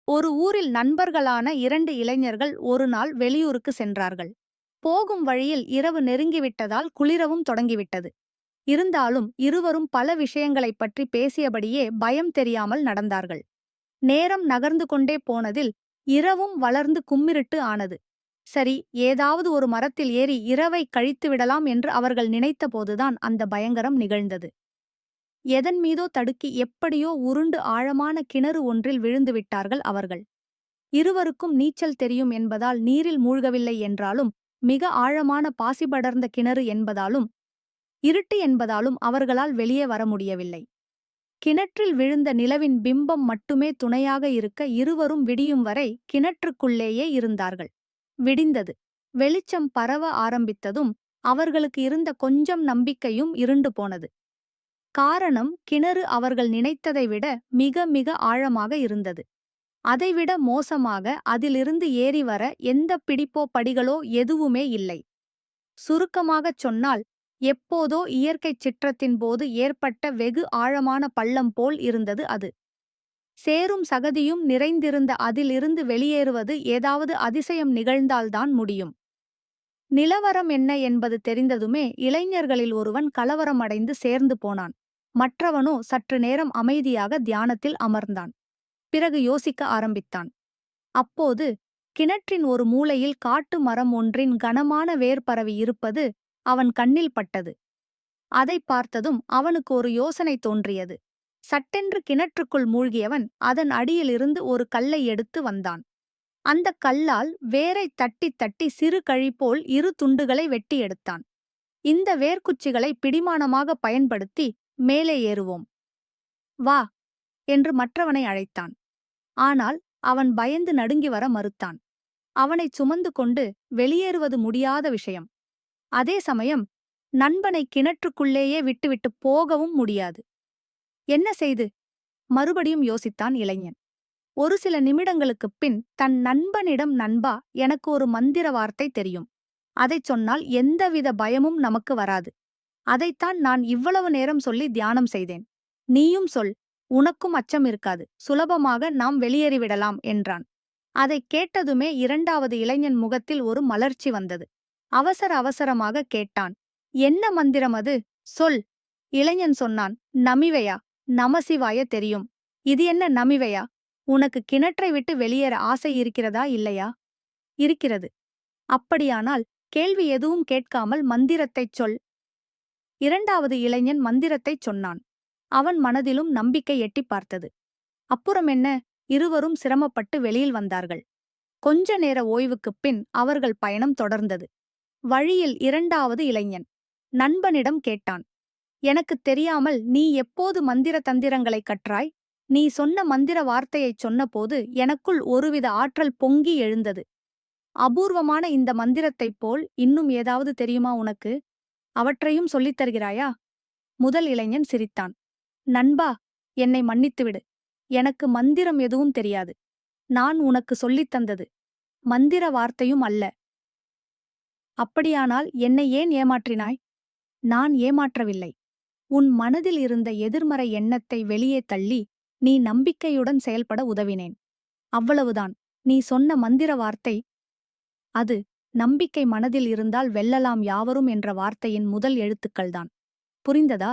ஒரு ஊரில் நண்பர்களான 2 இளைஞர்கள் ஒரு நாள் வெளியூருக்கு சென்றார்கள். போகும் வழியில் இரவு நெருங்கிவிட்டதால் குளிரவும் தொடங்கிவிட்டது. இருந்தாலும் இருவரும் பல விஷயங்களைப் பற்றி பேசியபடியே பயம் தெரியாமல் நடந்தார்கள். நேரம் நகர்ந்து கொண்டே போனதில் இரவும் வளர்ந்து கும்மிருட்டு ஆனது. சரி, ஏதாவது ஒரு மரத்தில் ஏறி இரவை கழித்து விடலாம் என்று அவர்கள் நினைத்தபோதுதான் அந்த பயங்கரம் நிகழ்ந்தது. எதன் மீதோ தடுக்கி எப்படியோ உருண்டு ஆழமான கிணறு ஒன்றில் விழுந்து விட்டார்கள் அவர்கள். இருவருக்கும் நீச்சல் தெரியும் என்பதால் நீரில் மூழ்கவில்லை என்றாலும், மிக ஆழமான பாசிபடர்ந்த கிணறு என்பதாலும், இருட்டு என்பதாலும் அவர்களால் வெளியே வர முடியவில்லை. கிணற்றில் விழுந்த நிலவின் பிம்பம் மட்டுமே துணையாக இருக்க இருவரும் விடியும் வரை கிணற்றுக்குள்ளேயே இருந்தார்கள். விடிந்தது. வெளிச்சம் பரவ ஆரம்பித்ததும் அவர்களுக்கு இருந்த கொஞ்சம் நம்பிக்கையும் இருண்டு போனது. காரணம், கிணறு அவர்கள் நினைத்ததை விட மிக மிக ஆழமாக இருந்தது. அதைவிட மோசமாக அதிலிருந்து ஏறி வர எந்த பிடிப்போ படிகளோ எதுவுமே இல்லை. சுருக்கமாகச் சொன்னால், எப்போதோ இயற்கைச் சிற்றத்தின் போது ஏற்பட்ட வெகு ஆழமான பள்ளம் போல் இருந்தது அது. சேரும் சகதியும் நிறைந்திருந்த அதிலிருந்து வெளியேறுவது ஏதாவது அதிசயம் நிகழ்ந்தால்தான் முடியும். நிலவரம் என்ன என்பது தெரிந்ததுமே இளைஞர்களில் ஒருவன் கலவரமடைந்து சேர்ந்து போனான். மற்றவனோ சற்று நேரம் அமைதியாக தியானத்தில் அமர்ந்தான். பிறகு யோசிக்க ஆரம்பித்தான். அப்போது கிணற்றின் ஒரு மூலையில் காட்டு மரம் ஒன்றின் கனமான வேர் பரவி இருப்பது அவன் கண்ணில் பட்டது. அதை பார்த்ததும் அவனுக்கு ஒரு யோசனை தோன்றியது. சட்டென்று கிணற்றுக்குள் மூழ்கியவன் அதன் அடியிலிருந்து ஒரு கல்லை எடுத்து வந்தான். அந்தக் கல்லால் வேரை தட்டி தட்டி சிறு கழி போல் 2 துண்டுகளை வெட்டி எடுத்தான். இந்த வேர்க்குச்சிகளை பிடிமானமாக பயன்படுத்தி மேலே ஏறுவோம். வா, என்று மற்றவனை அழைத்தான். ஆனால் அவன் பயந்து நடுங்கி வர மறுத்தான். அவனைச் சுமந்து கொண்டு வெளியேறுவது முடியாத விஷயம். அதே சமயம் நண்பனை கிணற்றுக்குள்ளேயே விட்டுவிட்டு போகவும் முடியாது. என்ன செய்து? மறுபடியும் யோசித்தான் இளைஞன். ஒரு சில நிமிடங்களுக்குப் பின் தன் நண்பனிடம், நண்பா, எனக்கு ஒரு மந்திர வார்த்தை தெரியும். அதைச் சொன்னால் எந்தவித பயமும் நமக்கு வராது. அதைத்தான் நான் இவ்வளவு நேரம் சொல்லி தியானம் செய்தேன். நீயும் சொல், உனக்கும் அச்சம் இருக்காது. சுலபமாக நாம் வெளியேறிவிடலாம் என்றான். அதைக் கேட்டதுமே 2வது இளைஞன் முகத்தில் ஒரு மலர்ச்சி வந்தது. அவசர அவசரமாக கேட்டான். என்ன மந்திரம் அது? சொல். இளைஞன் சொன்னான். நமிவையா? நமசிவாய தெரியும். இது என்ன நமிவையா? உனக்கு கிணற்றை விட்டு வெளியேற ஆசை இருக்கிறதா இல்லையா? இருக்கிறது. அப்படியானால் கேள்வி எதுவும் கேட்காமல் மந்திரத்தைச் சொல். 2வது இளைஞன் மந்திரத்தைச் சொன்னான். அவன் மனதிலும் நம்பிக்கை எட்டிப் பார்த்தது. அப்புறம் என்ன? இருவரும் சிரமப்பட்டு வெளியில் வந்தார்கள். கொஞ்ச நேர ஓய்வுக்குப் பின் அவர்கள் பயணம் தொடர்ந்தது. வழியில் 2வது இளைஞன் நண்பனிடம் கேட்டான். எனக்குத் தெரியாமல் நீ எப்போது மந்திர தந்திரங்களைக் கற்றாய்? நீ சொன்ன மந்திர வார்த்தையைச் சொன்னபோது எனக்குள் ஒருவித ஆற்றல் பொங்கி எழுந்தது. அபூர்வமான இந்த மந்திரத்தைப் போல் இன்னும் ஏதாவது தெரியுமா உனக்கு? அவற்றையும் சொல்லித் தருகிறாயா? முதல் இளைஞன் சிரித்தான். நண்பா, என்னை மன்னித்துவிடு. எனக்கு மந்திரம் எதுவும் தெரியாது. நான் உனக்கு சொல்லித் தந்தது மந்திர வார்த்தையும் அல்ல. அப்படியானால் என்னை ஏன் ஏமாற்றினாய்? நான் ஏமாற்றவில்லை. உன் மனதில் இருந்த எதிர்மறை எண்ணத்தை வெளியே தள்ளி நீ நம்பிக்கையுடன் செயல்பட உதவினேன். அவ்வளவுதான். நீ சொன்ன மந்திர வார்த்தை அது. நம்பிக்கை மனதில் இருந்தால் வெல்லலாம் யாவரும் என்ற வார்த்தையின் முதல் எழுத்துக்கள்தான். புரிந்ததா?